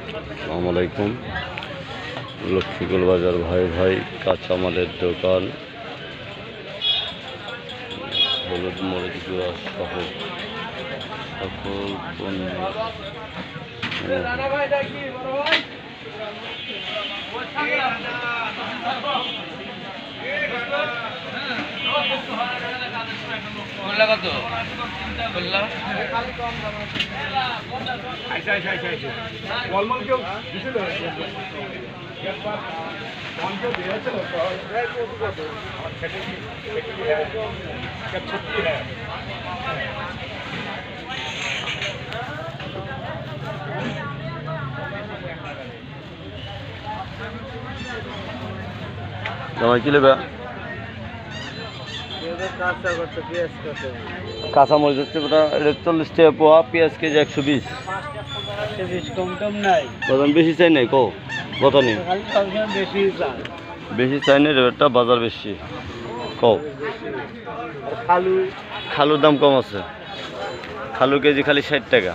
আসসালামু আলাইকুম। লক্ষ্মীকুল বাজার ভাই ভাই কাঁচামালের দোকান। হলুদ মরিচ গুঁড়া সহ সকল পণ্য। জামাই কি নেবে? কাঁচামরিচ হচ্ছে ওটা 41 টাকা পোয়া, পেঁয়াজ কেজি 120। বেশি চাই নাই কো কত নেই? বেশি চাই নাই, রেটটা বাজার বেশি কও। খালুর দাম কম আছে, খালু কেজি খালি 60 টাকা।